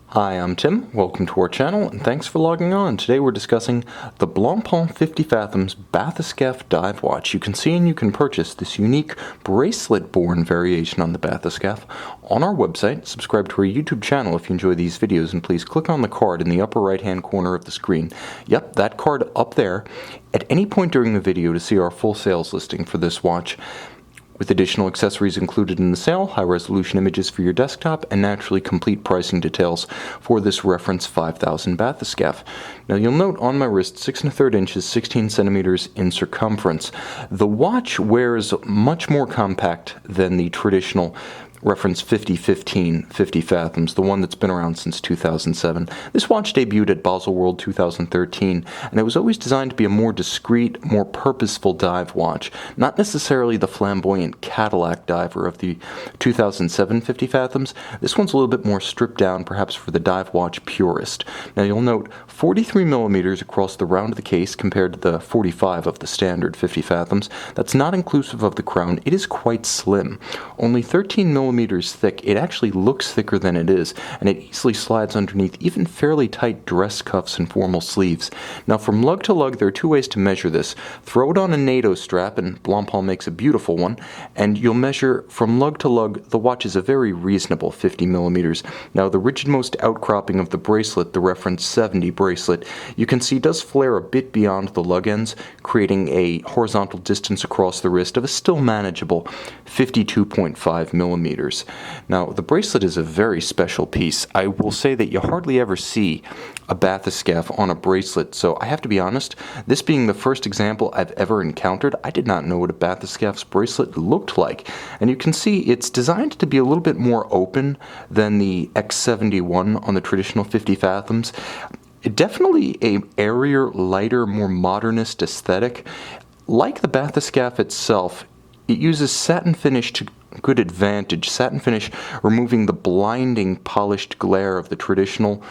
Hi, I'm Tim. Welcome to our channel, and thanks for logging on. Today we're discussing the Blancpain 50 Fathoms Bathyscaphe dive watch. You can see and you can purchase this unique bracelet-borne variation on the Bathyscaphe on our website. Subscribe to our YouTube channel if you enjoy these videos, and please click on the card in the upper right-hand corner of the screen. Yep, that card up there at any point during the video to see our full sales listing for this watch, with additional accessories included in the sale, high-resolution images for your desktop, and naturally complete pricing details for this reference 5000 Bathyscaphe. Now you'll note on my wrist 6 1/3 inches, 16 centimeters in circumference. The watch wears much more compact than the traditional reference 50 Fathoms, the one that's been around since 2007. This watch debuted at Bezel World 2013, and it was always designed to be a more discreet, more purposeful dive watch, not necessarily the flamboyant Cadillac diver of the 2007 50 Fathoms. This one's a little bit more stripped down, perhaps for the dive watch purist. Now you'll note 43 millimeters across the round of the case compared to the 45 of the standard 50 Fathoms. That's not inclusive of the crown. It is quite slim, only 13 millimeters thick. It actually looks thicker than it is, and it easily slides underneath even fairly tight dress cuffs and formal sleeves. Now from lug to lug, there are two ways to measure this. Throw it on a NATO strap, and Blancpain makes a beautiful one, and you'll measure from lug to lug. The watch is a very reasonable 50 millimeters. Now the rigidmost outcropping of the bracelet, the reference 70 bracelet, you can see does flare a bit beyond the lug ends, creating a horizontal distance across the wrist of a still manageable 52.5 millimeters. Now, the bracelet is a very special piece. I will say that you hardly ever see a Bathyscaphe on a bracelet, so I have to be honest, this being the first example I've ever encountered, I did not know what a Bathyscaphe's bracelet looked like. And you can see it's designed to be a little bit more open than the X71 on the traditional 50 Fathoms. Definitely a airier, lighter, more modernist aesthetic. Like the Bathyscaphe itself, it uses satin finish to good advantage. Satin finish removing the blinding polished glare of the traditional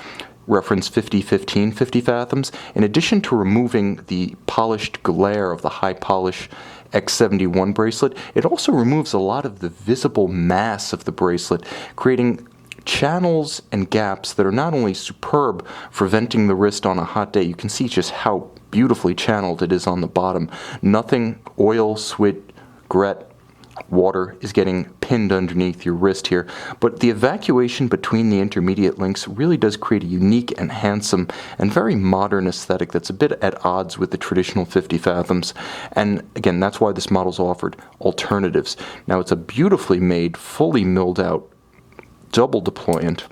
reference 50 Fathoms, in addition to removing the polished glare of the high polish X71 bracelet. It also removes a lot of the visible mass of the bracelet, creating channels and gaps that are not only superb for venting the wrist on a hot day. You can see just how beautifully channeled it is on the bottom. Nothing oil, sweat, grit, water is getting pinned underneath your wrist here, but the evacuation between the intermediate links really does create a unique and handsome and very modern aesthetic that's a bit at odds with the traditional 50 Fathoms. And again, that's why this model's offered alternatives. Now it's a beautifully made, fully milled out, double deployant.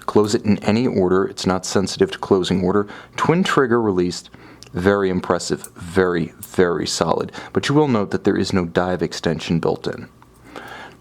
Close it in any order. It's not sensitive to closing order. Twin trigger released. Very impressive, very, very solid. But you will note that there is no dive extension built in.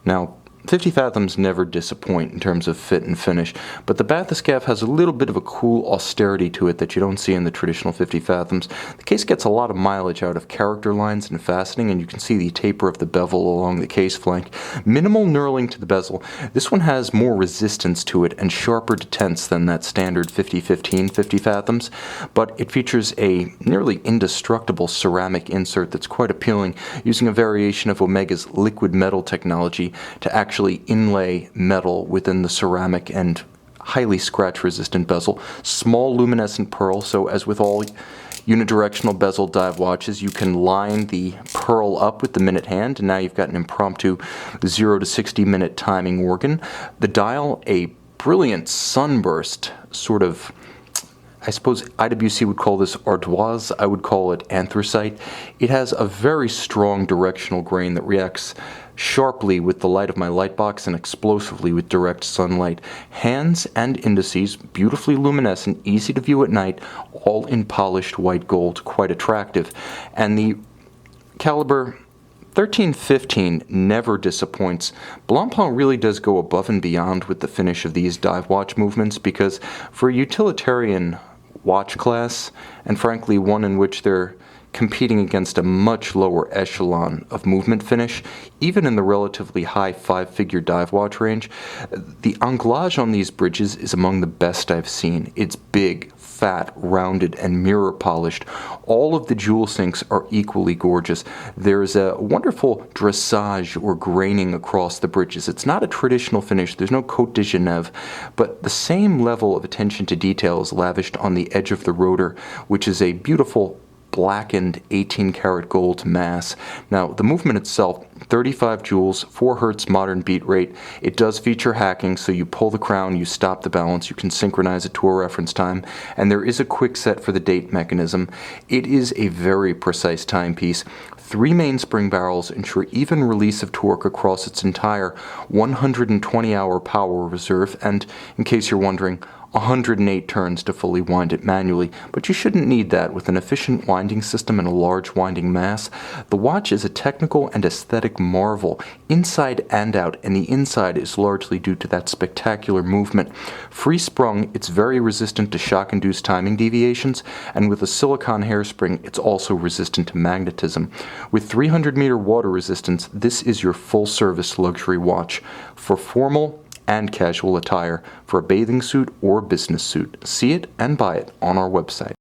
Now, 50 Fathoms never disappoint in terms of fit and finish, but the Bathyscaphe has a little bit of a cool austerity to it that you don't see in the traditional 50 Fathoms. The case gets a lot of mileage out of character lines and fastening, and you can see the taper of the bevel along the case flank. Minimal knurling to the bezel. This one has more resistance to it and sharper detents than that standard 50 Fathoms, but it features a nearly indestructible ceramic insert that's quite appealing, using a variation of Omega's liquid metal technology to actually inlay metal within the ceramic and highly scratch-resistant bezel. Small luminescent pearl, so as with all unidirectional bezel dive watches, you can line the pearl up with the minute hand, and now you've got an impromptu 0 to 60 minute timing organ. The dial, a brilliant sunburst, sort of, I suppose IWC would call this ardoise, I would call it anthracite. It has a very strong directional grain that reacts sharply with the light of my light box and explosively with direct sunlight. Hands and indices, beautifully luminescent, easy to view at night, all in polished white gold, quite attractive. And the caliber 1315 never disappoints. Blancpain really does go above and beyond with the finish of these dive watch movements, because for a utilitarian watch class, and frankly one in which there competing against a much lower echelon of movement finish, even in the relatively high five-figure dive watch range. The anglage on these bridges is among the best I've seen. It's big, fat, rounded, and mirror polished. All of the jewel sinks are equally gorgeous. There's a wonderful dressage or graining across the bridges. It's not a traditional finish, there's no Côte de Genève, but the same level of attention to detail is lavished on the edge of the rotor, which is a beautiful blackened 18-karat gold mass. Now, the movement itself, 35 joules, 4 Hz modern beat rate. It does feature hacking, so you pull the crown, you stop the balance, you can synchronize it to a reference time, and there is a quick set for the date mechanism. It is a very precise timepiece. 3 mainspring barrels ensure even release of torque across its entire 120-hour power reserve, and in case you're wondering, 108 turns to fully wind it manually, but you shouldn't need that with an efficient winding system and a large winding mass. The watch is a technical and aesthetic marvel, inside and out, and the inside is largely due to that spectacular movement. Free-sprung, it's very resistant to shock-induced timing deviations, and with a silicone hairspring, it's also resistant to magnetism. With 300-meter water resistance, this is your full-service luxury watch. For formal and casual attire, for a bathing suit or business suit. See it and buy it on our website.